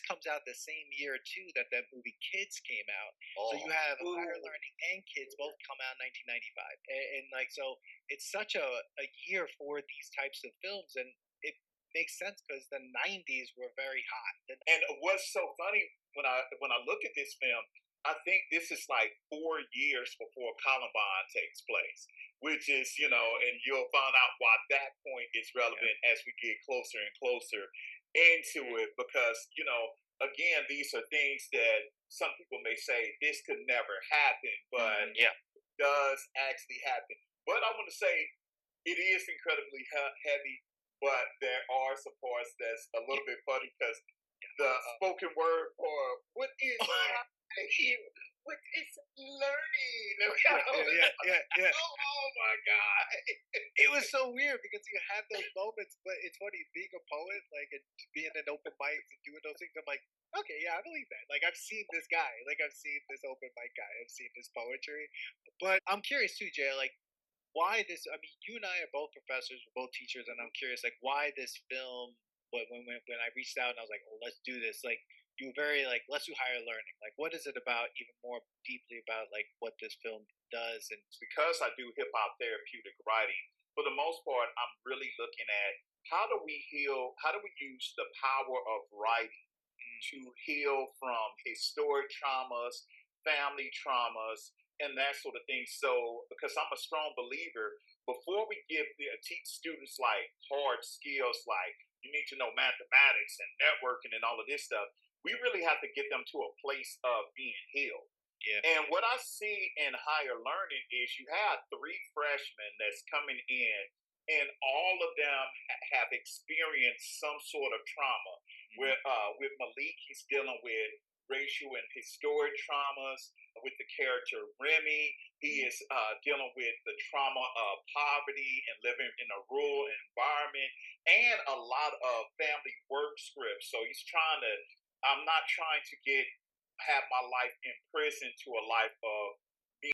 comes out the same year too that movie Kids came out. So you have Higher Learning and Kids both come out in 1995, and like so, it's such a year for these types of films, and it makes sense because the '90s were very hot. And what's so funny when I look at this film, I think this is like 4 years before Columbine takes place, which is, and you'll find out why that point is relevant as we get closer and closer into it, because, again, these are things that some people may say this could never happen, but Yeah. it does actually happen. But I want to say it is incredibly heavy, but there are some parts that's a little bit funny because the spoken word for what is happening, what is learning. Yeah. Oh my god! It was so weird because you had those moments, but it's funny being a poet, like and being an open mic and doing those things. I'm like, okay, yeah, I believe that. Like I've seen this guy, like I've seen this open mic guy, I've seen this poetry. But I'm curious too, Jay. Like why this? I mean, you and I are both professors, we're both teachers, and I'm curious, like, why this film? When I reached out and I was like, "Oh, let's do this," like, you were very like, "Let's do higher learning." Like, what is it about, even more deeply about, like, what this film does? And Because I do hip hop therapeutic writing, for the most part, I'm really looking at how do we heal? How do we use the power of writing to heal from historic traumas, family traumas, and that sort of thing. So, because I'm a strong believer, before we teach students like hard skills, like you need to know mathematics and networking and all of this stuff, we really have to get them to a place of being healed. yeah, And what I see in higher learning is you have three freshmen that's coming in, and all of them have experienced some sort of trauma. With Malik, he's dealing with racial and historic traumas. With the character Remy, he is dealing with the trauma of poverty and living in a rural environment, and a lot of family work scripts. So he's trying to. I'm not trying to have my life in prison to a life of